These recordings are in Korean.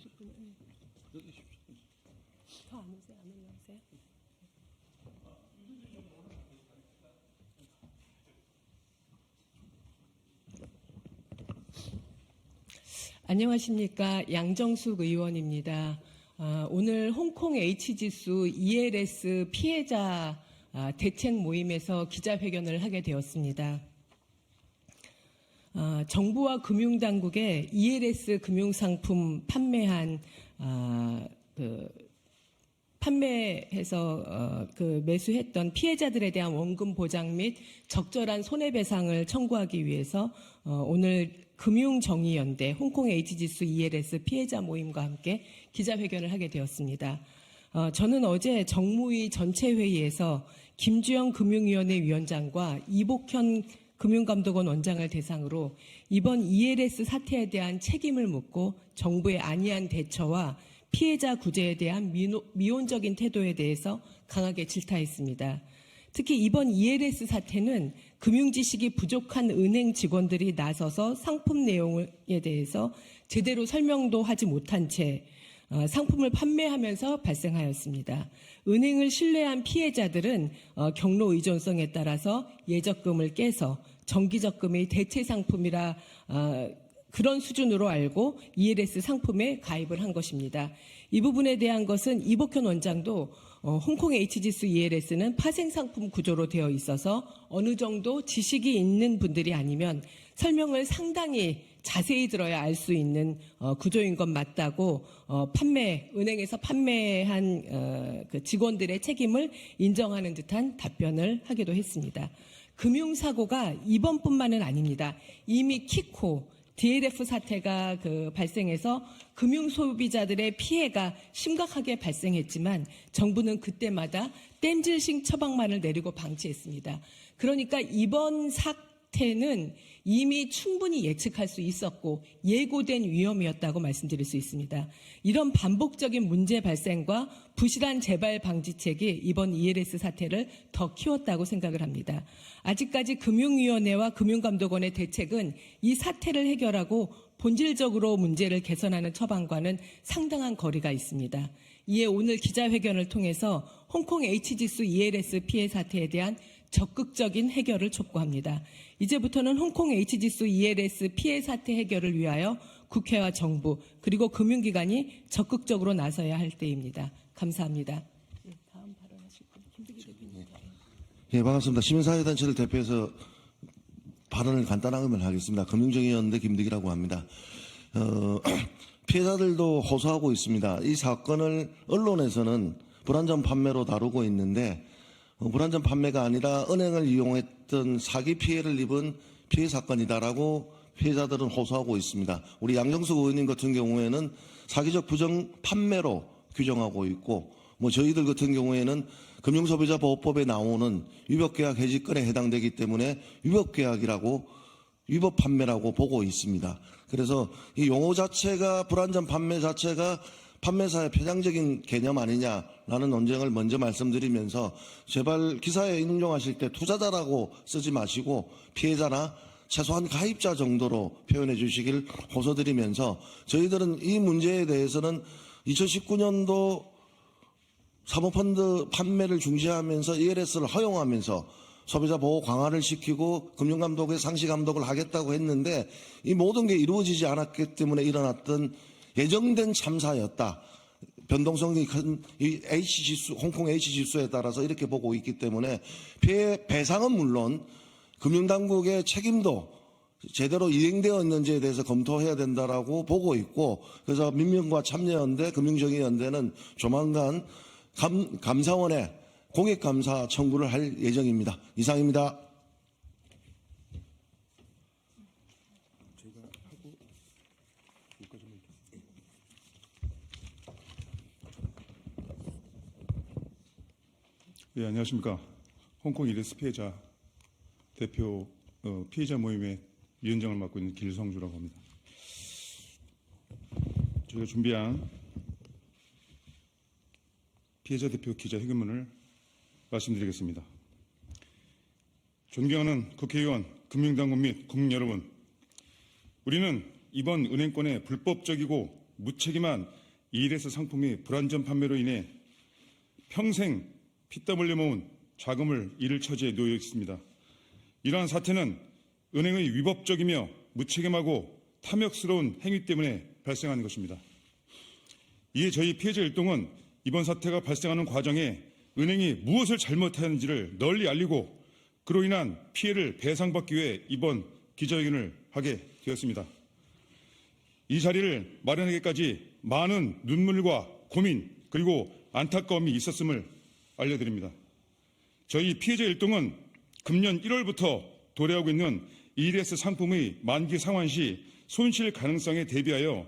오실 분은 더 안 오세요? 안 올라오세요? 안녕하십니까. 양정숙 의원입니다. 오늘 홍콩 H지수 ELS 피해자 대책 모임에서 기자회견을 하게 되었습니다. 정부와 금융당국에 ELS 금융상품 판매해서 매수했던 피해자들에 대한 원금 보장 및 적절한 손해배상을 청구하기 위해서 오늘 금융정의연대 홍콩 H지수 ELS 피해자 모임과 함께 기자회견을 하게 되었습니다. 저는 어제 정무위 전체회의에서 김주영 금융위원회 위원장과 이복현 금융감독원 원장을 대상으로 이번 ELS 사태에 대한 책임을 묻고 정부의 안이한 대처와 피해자 구제에 대한 미온적인 태도에 대해서 강하게 질타했습니다. 특히 이번 ELS 사태는 금융지식이 부족한 은행 직원들이 나서서 상품 내용에 대해서 제대로 설명도 하지 못한 채 상품을 판매하면서 발생하였습니다. 은행을 신뢰한 피해자들은 경로 의존성에 따라서 예적금을 깨서 정기적금의 대체 상품이라 그런 수준으로 알고 ELS 상품에 가입을 한 것입니다. 이 부분에 대한 것은 이복현 원장도 홍콩 H지수 ELS는 파생상품 구조로 되어 있어서 어느 정도 지식이 있는 분들이 아니면 설명을 상당히 자세히 들어야 알 수 있는 구조인 건 맞다고 은행에서 판매한 그 직원들의 책임을 인정하는 듯한 답변을 하기도 했습니다. 금융사고가 이번뿐만은 아닙니다. 이미 키코, DLF 사태가 발생해서 금융소비자들의 피해가 심각하게 발생했지만 정부는 그때마다 땜질식 처방만을 내리고 방치했습니다. 그러니까 이번 사태는 이미 충분히 예측할 수 있었고 예고된 위험이었다고 말씀드릴 수 있습니다. 이런 반복적인 문제 발생과 부실한 재발 방지책이 이번 ELS 사태를 더 키웠다고 생각을 합니다. 아직까지 금융위원회와 금융감독원의 대책은 이 사태를 해결하고 본질적으로 문제를 개선하는 처방과는 상당한 거리가 있습니다. 이에 오늘 기자회견을 통해서 홍콩 H지수 ELS 피해 사태에 대한 적극적인 해결을 촉구합니다. 이제부터는 홍콩 H지수 ELS 피해 사태 해결을 위하여 국회와 정부 그리고 금융기관이 적극적으로 나서야 할 때입니다. 감사합니다. 다음 발언하실 분 김득희 대표님. 예, 반갑습니다. 시민사회단체를 대표해서 발언을 간단하게 하겠습니다. 금융정의연대 김득희라고 합니다. 피해자들도 호소하고 있습니다. 이 사건을 언론에서는 불안전 판매로 다루고 있는데 불안전 판매가 아니라 은행을 이용했던 사기 피해를 입은 피해 사건이다라고 피해자들은 호소하고 있습니다. 우리 양정숙 의원님 같은 경우에는 사기적 부정 판매로 규정하고 있고 저희들 같은 경우에는 금융소비자보호법에 나오는 위법계약 해지권에 해당되기 때문에 위법 판매라고 보고 있습니다. 그래서 이 용어 자체가 불안전 판매 자체가 판매사의 편향적인 개념 아니냐라는 논쟁을 먼저 말씀드리면서 제발 기사에 인용하실 때 투자자라고 쓰지 마시고 피해자나 최소한 가입자 정도로 표현해 주시길 호소드리면서 저희들은 이 문제에 대해서는 2019년도 사모펀드 판매를 중시하면서 ELS를 허용하면서 소비자 보호 강화를 시키고 금융감독의 상시 감독을 하겠다고 했는데 이 모든 게 이루어지지 않았기 때문에 일어났던 예정된 참사였다. 변동성이 큰 이 홍콩 H지수에 따라서 이렇게 보고 있기 때문에 피해 배상은 물론 금융당국의 책임도 제대로 이행되었는지에 대해서 검토해야 된다라고 보고 있고 그래서 민변과 참여연대, 금융정의연대는 조만간 감사원에 공익감사 청구를 할 예정입니다. 이상입니다. 예, 안녕하십니까. 홍콩 ELS 피해자 대표 피해자 모임의 위원장을 맡고 있는 길성주라고 합니다. 저희가 준비한 피해자 대표 기자 회견문을 말씀드리겠습니다. 존경하는 국회의원, 금융당국 및 국민 여러분, 우리는 이번 은행권의 불법적이고 무책임한 ELS 상품의 불안전 판매로 인해 평생 피땀 흘려 모은 자금을 잃을 처지에 놓여 있습니다. 이러한 사태는 은행의 위법적이며 무책임하고 탐욕스러운 행위 때문에 발생한 것입니다. 이에 저희 피해자 일동은 이번 사태가 발생하는 과정에 은행이 무엇을 잘못했는지를 널리 알리고 그로 인한 피해를 배상받기 위해 이번 기자회견을 하게 되었습니다. 이 자리를 마련하기까지 많은 눈물과 고민 그리고 안타까움이 있었음을 알려드립니다. 저희 피해자 일동은 금년 1월부터 도래하고 있는 ELS 상품의 만기 상환 시 손실 가능성에 대비하여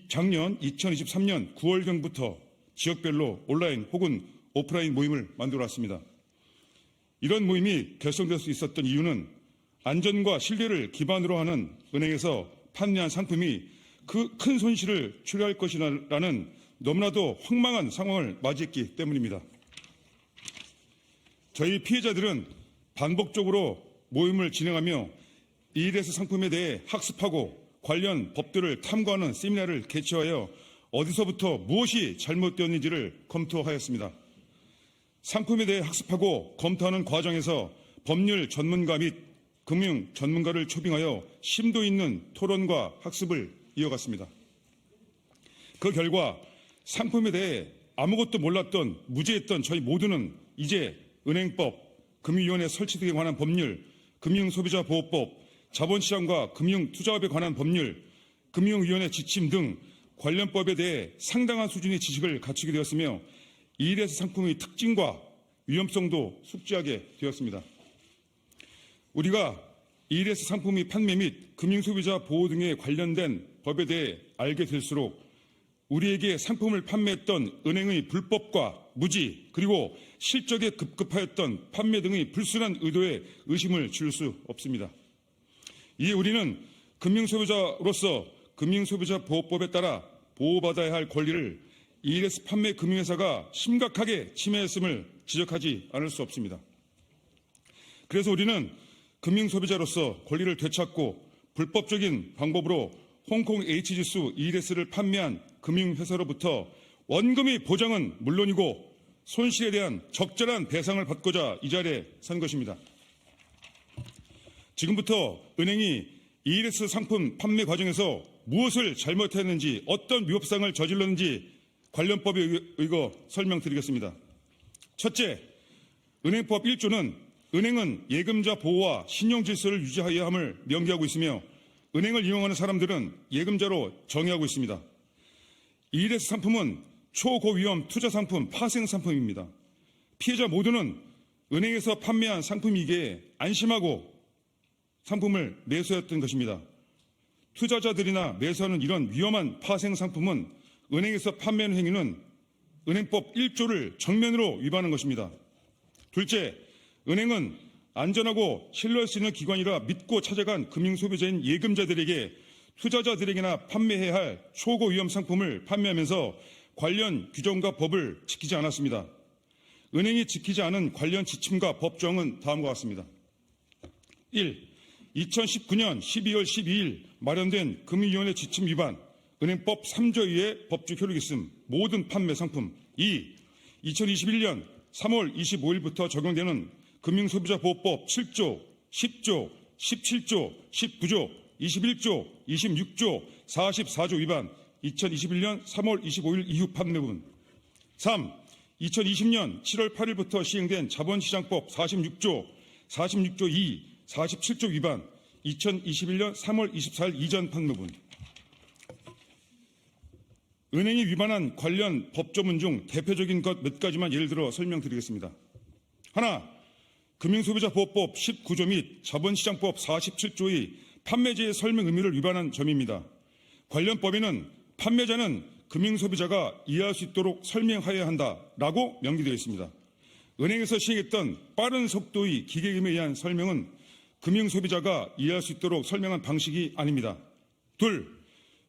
작년 2023년 9월경부터 지역별로 온라인 혹은 오프라인 모임을 만들어 왔습니다. 이런 모임이 결성될 수 있었던 이유는 안전과 신뢰를 기반으로 하는 은행에서 판매한 상품이 그 큰 손실을 초래할 것이라는 너무나도 황망한 상황을 맞이했기 때문입니다. 저희 피해자들은 반복적으로 모임을 진행하며 ELS 상품에 대해 학습하고 관련 법들을 탐구하는 세미나를 개최하여 어디서부터 무엇이 잘못되었는지를 검토하였습니다. 상품에 대해 학습하고 검토하는 과정에서 법률 전문가 및 금융 전문가를 초빙하여 심도 있는 토론과 학습을 이어갔습니다. 그 결과 상품에 대해 아무것도 몰랐던 무지했던 저희 모두는 이제 은행법, 금융위원회 설치 등에 관한 법률, 금융소비자보호법, 자본시장과 금융투자업에 관한 법률, 금융위원회 지침 등 관련법에 대해 상당한 수준의 지식을 갖추게 되었으며 ELS 상품의 특징과 위험성도 숙지하게 되었습니다. 우리가 ELS 상품의 판매 및 금융소비자 보호 등에 관련된 법에 대해 알게 될수록 우리에게 상품을 판매했던 은행의 불법과 무지 그리고 실적에 급급하였던 판매 등의 불순한 의도에 의심을 지을 수 없습니다. 이에 우리는 금융소비자로서 금융소비자보호법에 따라 보호받아야 할 권리를 ELS 판매 금융회사가 심각하게 침해했음을 지적하지 않을 수 없습니다. 그래서 우리는 금융소비자로서 권리를 되찾고 불법적인 방법으로 홍콩 H지수 ELS를 판매한 금융회사로부터 원금의 보장은 물론이고 손실에 대한 적절한 배상을 받고자 이 자리에 선 것입니다. 지금부터 은행이 ELS 상품 판매 과정에서 무엇을 잘못했는지 어떤 위법사항을 저질렀는지 관련법에 의거 설명드리겠습니다. 첫째, 은행법 1조는 은행은 예금자 보호와 신용질서를 유지하여야 함을 명기하고 있으며 은행을 이용하는 사람들은 예금자로 정의하고 있습니다. ELS 상품은 초고위험 투자상품, 파생상품입니다. 피해자 모두는 은행에서 판매한 상품이기에 안심하고 상품을 매수했던 것입니다. 투자자들이나 매수하는 이런 위험한 파생상품은 은행에서 판매하는 행위는 은행법 1조를 정면으로 위반하는 것입니다. 둘째, 은행은 안전하고 신뢰할 수 있는 기관이라 믿고 찾아간 금융소비자인 예금자들에게 투자자들에게나 판매해야 할 초고위험 상품을 판매하면서 관련 규정과 법을 지키지 않았습니다. 은행이 지키지 않은 관련 지침과 법정은 다음과 같습니다. 1. 2019년 12월 12일 마련된 금융위원회 지침 위반, 은행법 3조 2의 법적 효력이 있음, 모든 판매 상품. 2. 2021년 3월 25일부터 적용되는 금융소비자보호법 7조, 10조, 17조, 19조, 21조, 26조, 44조 위반, 2021년 3월 25일 이후 판매분. 3. 2020년 7월 8일부터 시행된 자본시장법 46조, 46조 2, 47조 위반, 2021년 3월 24일 이전 판매분. 은행이 위반한 관련 법조문 중 대표적인 것 몇 가지만 예를 들어 설명드리겠습니다. 하나, 금융소비자보호법 19조 및 자본시장법 47조의 판매제의 설명 의무를 위반한 점입니다. 관련 법에는 판매자는 금융소비자가 이해할 수 있도록 설명하여야 한다라고 명기되어 있습니다. 은행에서 시행했던 빠른 속도의 기계음에 의한 설명은 금융소비자가 이해할 수 있도록 설명한 방식이 아닙니다. 둘,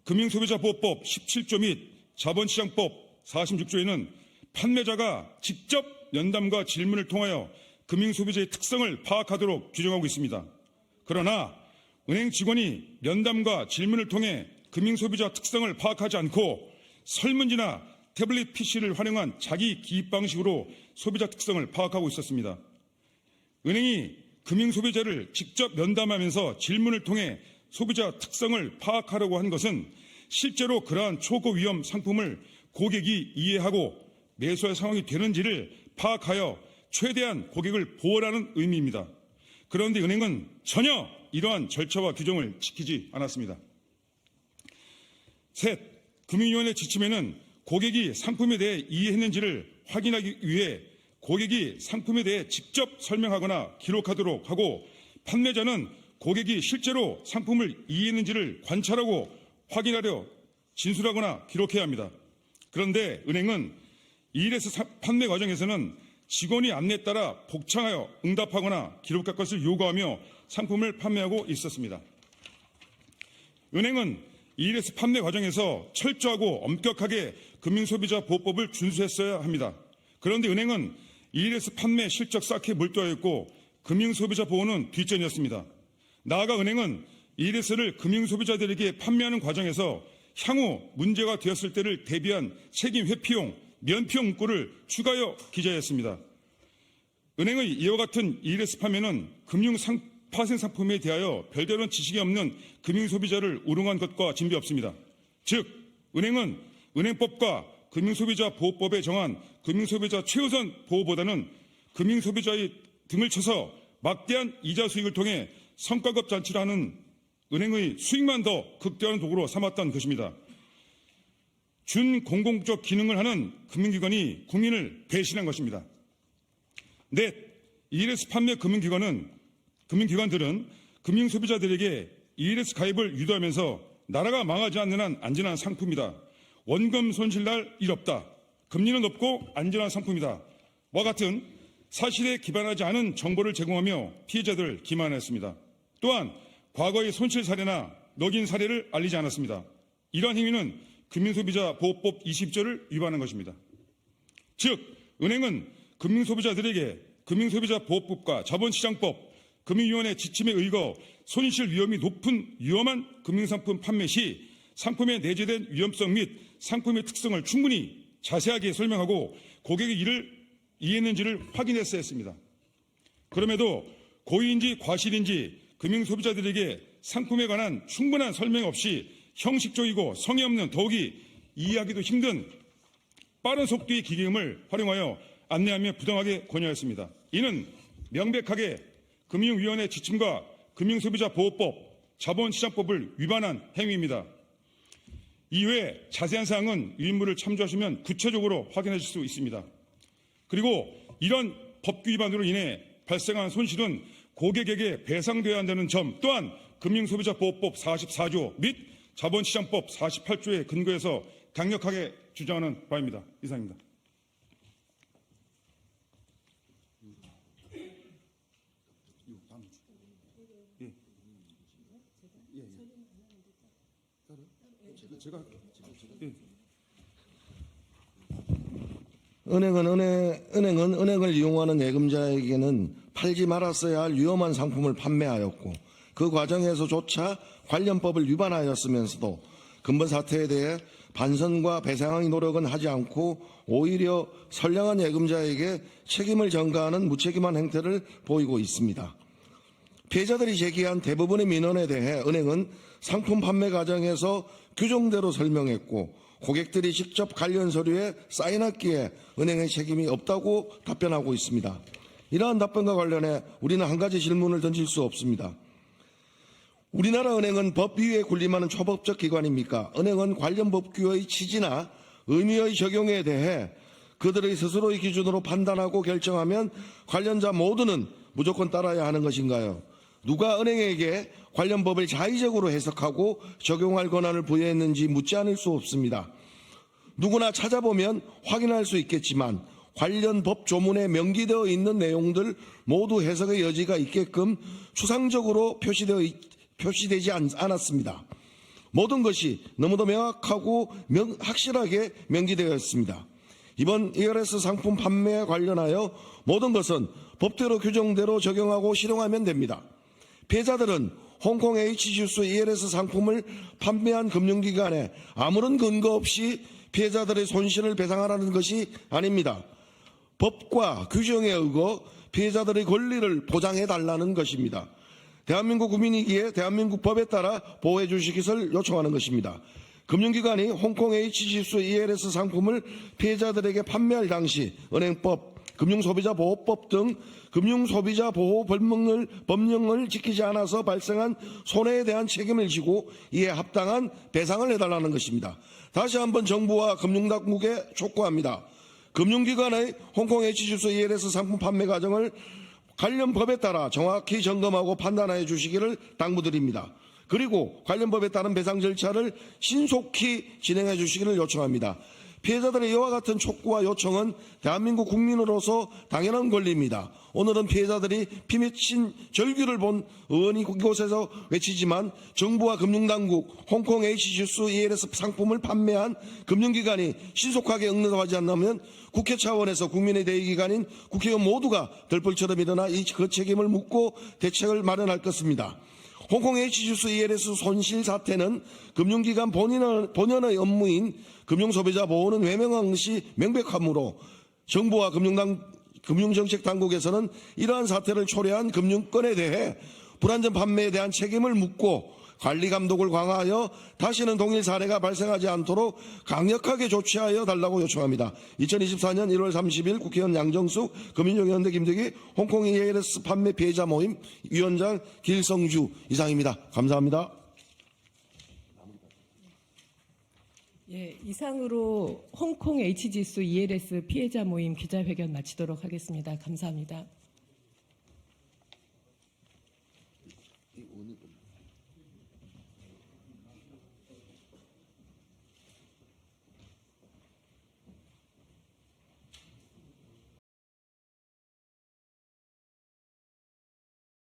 금융소비자보호법 17조 및 자본시장법 46조에는 판매자가 직접 면담과 질문을 통하여 금융소비자의 특성을 파악하도록 규정하고 있습니다. 그러나 은행 직원이 면담과 질문을 통해 금융소비자 특성을 파악하지 않고 설문지나 태블릿 PC를 활용한 자기 기입 방식으로 소비자 특성을 파악하고 있었습니다. 은행이 금융소비자를 직접 면담하면서 질문을 통해 소비자 특성을 파악하려고 한 것은 실제로 그러한 초고위험 상품을 고객이 이해하고 매수할 상황이 되는지를 파악하여 최대한 고객을 보호하는 의미입니다. 그런데 은행은 전혀 이러한 절차와 규정을 지키지 않았습니다. 셋, 금융위원회 지침에는 고객이 상품에 대해 이해했는지를 확인하기 위해 고객이 상품에 대해 직접 설명하거나 기록하도록 하고 판매자는 고객이 실제로 상품을 이해했는지를 관찰하고 확인하려 진술하거나 기록해야 합니다. 그런데 은행은 2S 판매 과정에서는 직원이 안내에 따라 복창하여 응답하거나 기록할 것을 요구하며 상품을 판매하고 있었습니다. 은행은 2S 판매 과정에서 철저하고 엄격하게 금융소비자보호법을 준수했어야 합니다. 그런데 은행은 2S 판매 실적 쌓기에 몰두하였고 금융소비자보호는 뒷전이었습니다. 나아가 은행은 2S를 금융소비자들에게 판매하는 과정에서 향후 문제가 되었을 때를 대비한 책임 회피용, 면피용 문구를 추가하여 기재했습니다. 은행의 이와 같은 2S 판매는 금융 파생 상품에 대하여 별다른 지식이 없는 금융소비자를 우롱한 것과 진비 없습니다. 즉, 은행은 은행법과 금융소비자보호법에 정한 금융소비자 최우선 보호보다는 금융소비자의 등을 쳐서 막대한 이자 수익을 통해 성과급 잔치를 하는 은행의 수익만 더 극대화하는 도구로 삼았던 것입니다. 준공공적 기능을 하는 금융기관이 국민을 배신한 것입니다. 넷, 2S 판매 금융기관들은 금융소비자들에게 2S 가입을 유도하면서 나라가 망하지 않는 한 안전한 상품이다. 원금 손실 날 일 없다. 금리는 높고 안전한 상품이다. 와 같은 사실에 기반하지 않은 정보를 제공하며 피해자들을 기만했습니다. 또한 과거의 손실 사례나 넉인 사례를 알리지 않았습니다. 이러한 행위는 금융소비자보호법 20조를 위반한 것입니다. 즉, 은행은 금융소비자들에게 금융소비자보호법과 자본시장법, 금융위원회 지침에 의거 손실 위험이 높은 위험한 금융상품 판매 시 상품에 내재된 위험성 및 상품의 특성을 충분히 자세하게 설명하고 고객이 이를 이해했는지를 확인했어야 했습니다. 그럼에도 고의인지 과실인지 금융소비자들에게 상품에 관한 충분한 설명 없이 형식적이고 성의 없는 더욱이 이해하기도 힘든 빠른 속도의 기계음을 활용하여 안내하며 부당하게 권유하였습니다. 이는 명백하게 금융위원회 지침과 금융소비자보호법, 자본시장법을 위반한 행위입니다. 이외에 자세한 사항은 위인물을 참조하시면 구체적으로 확인하실 수 있습니다. 그리고 이런 법규 위반으로 인해 발생한 손실은 고객에게 배상되어야 한다는 점 또한 금융소비자보호법 44조 및 자본시장법 48조에 근거해서 강력하게 주장하는 바입니다. 이상입니다. 은행을 이용하는 예금자에게는 팔지 말았어야 할 위험한 상품을 판매하였고 그 과정에서조차 관련법을 위반하였으면서도 근본 사태에 대해 반성과 배상의 노력은 하지 않고 오히려 선량한 예금자에게 책임을 전가하는 무책임한 행태를 보이고 있습니다. 피해자들이 제기한 대부분의 민원에 대해 은행은 상품 판매 과정에서 규정대로 설명했고 고객들이 직접 관련 서류에 사인했기에 은행의 책임이 없다고 답변하고 있습니다. 이러한 답변과 관련해 우리는 한 가지 질문을 던질 수 없습니다. 우리나라 은행은 법 위에 군림하는 초법적 기관입니까? 은행은 관련 법규의 취지나 의미의 적용에 대해 그들의 스스로의 기준으로 판단하고 결정하면 관련자 모두는 무조건 따라야 하는 것인가요? 누가 은행에게 관련 법을 자의적으로 해석하고 적용할 권한을 부여했는지 묻지 않을 수 없습니다. 누구나 찾아보면 확인할 수 있겠지만 관련 법 조문에 명기되어 있는 내용들 모두 해석의 여지가 있게끔 추상적으로 표시되지 않았습니다. 모든 것이 너무도 명확하고 확실하게 명기되어 있습니다. 이번 ERS 상품 판매에 관련하여 모든 것은 법대로 규정대로 적용하고 실행하면 됩니다. 피해자들은 홍콩 H주스 ELS 상품을 판매한 금융기관에 아무런 근거 없이 피해자들의 손실을 배상하라는 것이 아닙니다. 법과 규정에 의거 피해자들의 권리를 보장해달라는 것입니다. 대한민국 국민이기에 대한민국 법에 따라 보호해 주시기를 요청하는 것입니다. 금융기관이 홍콩 H주스 ELS 상품을 피해자들에게 판매할 당시 은행법, 금융소비자보호법 등 금융소비자보호 법령을 지키지 않아서 발생한 손해에 대한 책임을 지고 이에 합당한 배상을 해달라는 것입니다. 다시 한번 정부와 금융당국에 촉구합니다. 금융기관의 홍콩 H주스 ELS 상품 판매 과정을 관련 법에 따라 정확히 점검하고 판단해 주시기를 당부드립니다. 그리고 관련 법에 따른 배상 절차를 신속히 진행해 주시기를 요청합니다. 피해자들의 이와 같은 촉구와 요청은 대한민국 국민으로서 당연한 권리입니다. 오늘은 피해자들이 피 맺힌 절규를 본 의원이 이곳에서 외치지만 정부와 금융당국, 홍콩 H주스 ELS 상품을 판매한 금융기관이 신속하게 응답하지 않으면 국회 차원에서 국민의 대의기관인 국회의원 모두가 들불처럼 일어나 그 책임을 묻고 대책을 마련할 것입니다. 홍콩 H주스 ELS 손실 사태는 금융기관 본연의 업무인 금융소비자 보호는 외명한 것이 명백하므로 정부와 금융정책당국에서는 이러한 사태를 초래한 금융권에 대해 불안전 판매에 대한 책임을 묻고 관리 감독을 강화하여 다시는 동일 사례가 발생하지 않도록 강력하게 조치하여 달라고 요청합니다. 2024년 1월 30일 국회의원 양정숙, 금융위원회 김대기, 홍콩 ELS 판매 피해자 모임 위원장 길성주 이상입니다. 감사합니다. 예, 이상으로 홍콩 H주스 ELS 피해자 모임 기자회견 마치도록 하겠습니다. 감사합니다.